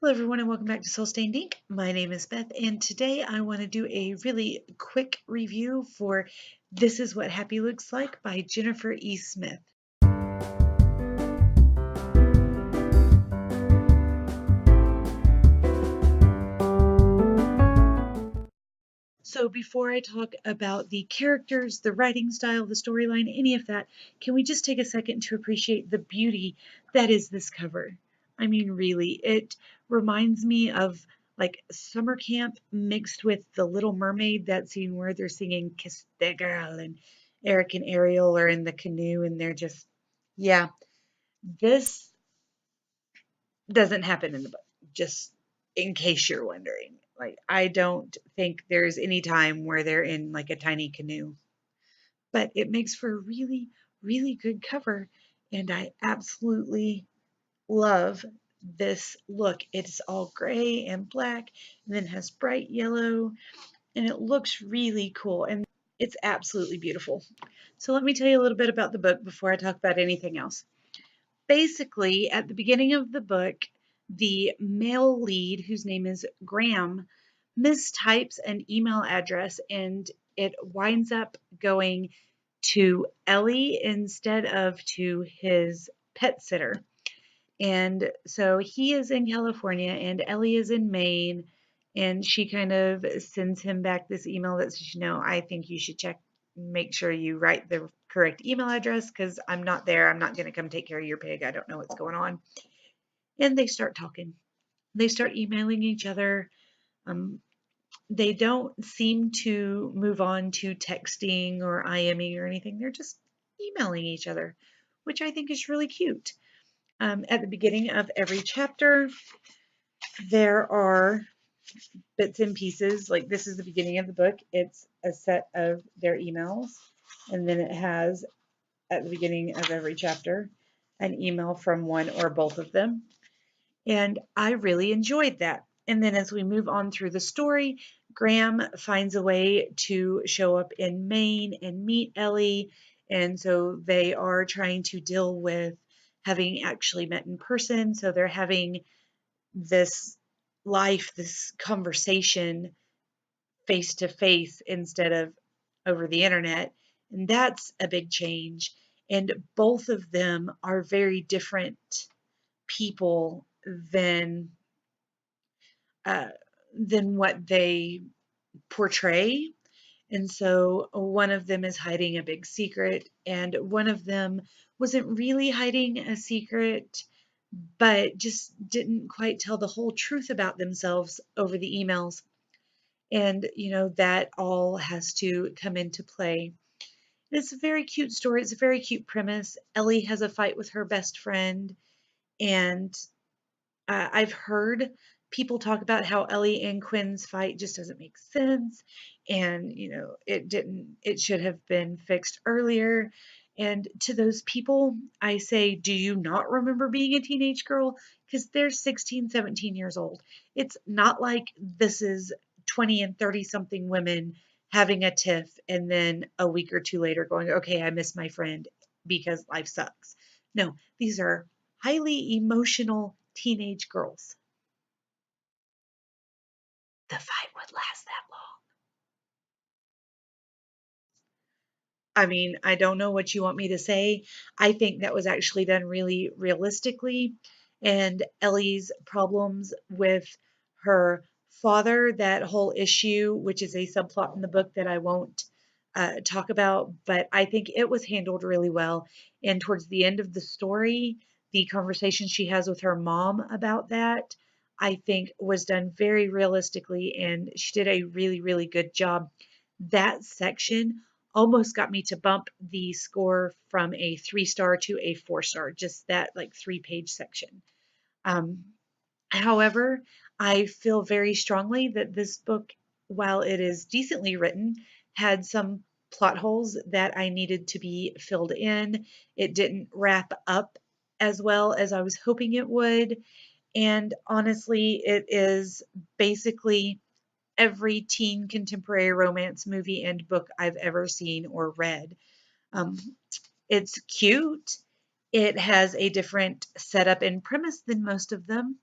Hello, everyone, and welcome back to Soul Stained Ink. My name is Beth, and today I want to do a really quick review for This Is What Happy Looks Like by Jennifer E. Smith. So, before I talk about the characters, the writing style, the storyline, any of that, can we just take a second to appreciate the beauty that is this cover? I mean, really, it reminds me of like summer camp mixed with The Little Mermaid, that scene where they're singing Kiss the Girl and Eric and Ariel are in the canoe and they're just, yeah, this doesn't happen in the book, just in case you're wondering. Like, I don't think there's any time where they're in like a tiny canoe, but it makes for a really, really good cover. And I absolutely love this look. It's all gray and black and then has bright yellow, and it looks really cool. And it's absolutely beautiful. So, let me tell you a little bit about the book before I talk about anything else. Basically, at the beginning of the book, the male lead, whose name is Graham, mistypes an email address and it winds up going to Ellie instead of to his pet sitter. And so he is in California and Ellie is in Maine. And she kind of sends him back this email that says, I think you should check, make sure you write the correct email address because I'm not there. I'm not going to come take care of your pig. I don't know what's going on. And they start talking. They start emailing each other. Um, they don't seem to move on to texting or IMing or anything. They're just emailing each other, which I think is really cute. At the beginning of every chapter, there are bits and pieces. Like, this is the beginning of the book. It's a set of their emails, and then it has at the beginning of every chapter an email from one or both of them. And I really enjoyed that. And then as we move on through the story, Graham finds a way to show up in Maine and meet Ellie. And so they are trying to deal with having actually met in person. So they're having this this conversation face to face instead of over the internet. And that's a big change. And both of them are very different people uh, than what they portray. And so one of them is hiding a big secret, and one of them wasn't really hiding a secret, but just didn't quite tell the whole truth about themselves over the emails. And, that all has to come into play. It's a very cute story. It's a very cute premise. Ellie has a fight with her best friend, and I've heard people talk about how Ellie and Quinn's fight just doesn't make sense, and it should have been fixed earlier. And to those people, I say, do you not remember being a teenage girl? Because they're 16, 17 years old. It's not like this is 20 and 30 something women having a tiff and then a week or two later going, okay, I miss my friend because life sucks. No, these are highly emotional teenage girls. The fight would last that long. I mean, I don't know what you want me to say. I think that was actually done really realistically. And Ellie's problems with her father, that whole issue, which is a subplot in the book that I won't talk about, but I think it was handled really well. And towards the end of the story, the conversation she has with her mom about that, I think was done very realistically, and she did a really, really good job. That section almost got me to bump the score from a 3-star to a 4-star, just that like 3-page section. Um, However, I feel very strongly that this book, while it is decently written, had some plot holes that I needed to be filled in. It didn't wrap up as well as I was hoping it would. And honestly, it is basically every teen contemporary romance movie and book I've ever seen or read. Um, it's cute. It has a different setup and premise than most of them.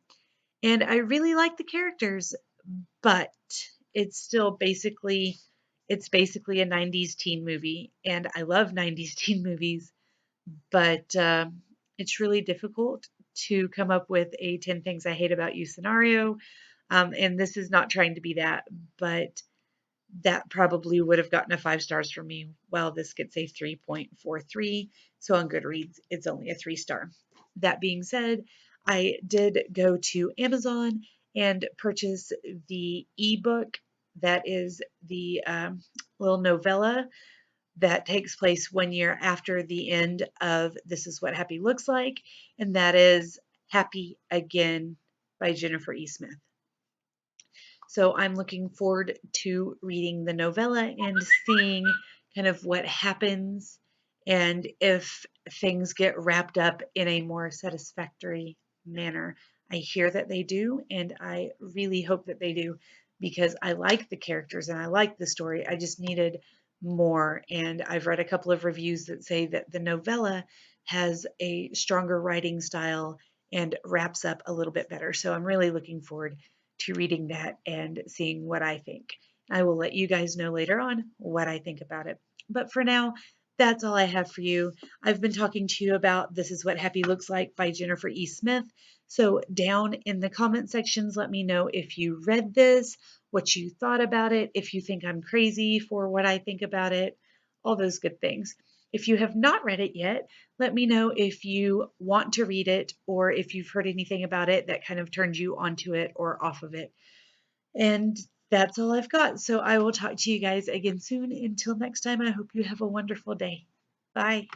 And I really like the characters, but it's still basically a 90s teen movie, and I love 90s teen movies, but it's really difficult to come up with a 10 things I hate about you scenario. And this is not trying to be that, but that probably would have gotten a 5 stars from me. Well, this gets a 3.43. So on Goodreads, it's only a 3 star. That being said, I did go to Amazon and purchase the ebook that is the little novella that takes place 1 year after the end of This Is What Happy Looks Like, and that is Happy Again by Jennifer E. Smith. So I'm looking forward to reading the novella and seeing kind of what happens and if things get wrapped up in a more satisfactory manner. I hear that they do, and I really hope that they do because I like the characters and I like the story. I just needed more, and I've read a couple of reviews that say that the novella has a stronger writing style and wraps up a little bit better. So I'm really looking forward to reading that and seeing what I think. I will let you guys know later on what I think about it. But for now, that's all I have for you. I've been talking to you about This Is What Happy Looks Like by Jennifer E. Smith. So down in the comment sections, let me know if you read this, what you thought about it, if you think I'm crazy for what I think about it, all those good things. If you have not read it yet, let me know if you want to read it or if you've heard anything about it that kind of turned you onto it or off of it. And that's all I've got. So I will talk to you guys again soon. Until next time, I hope you have a wonderful day. Bye.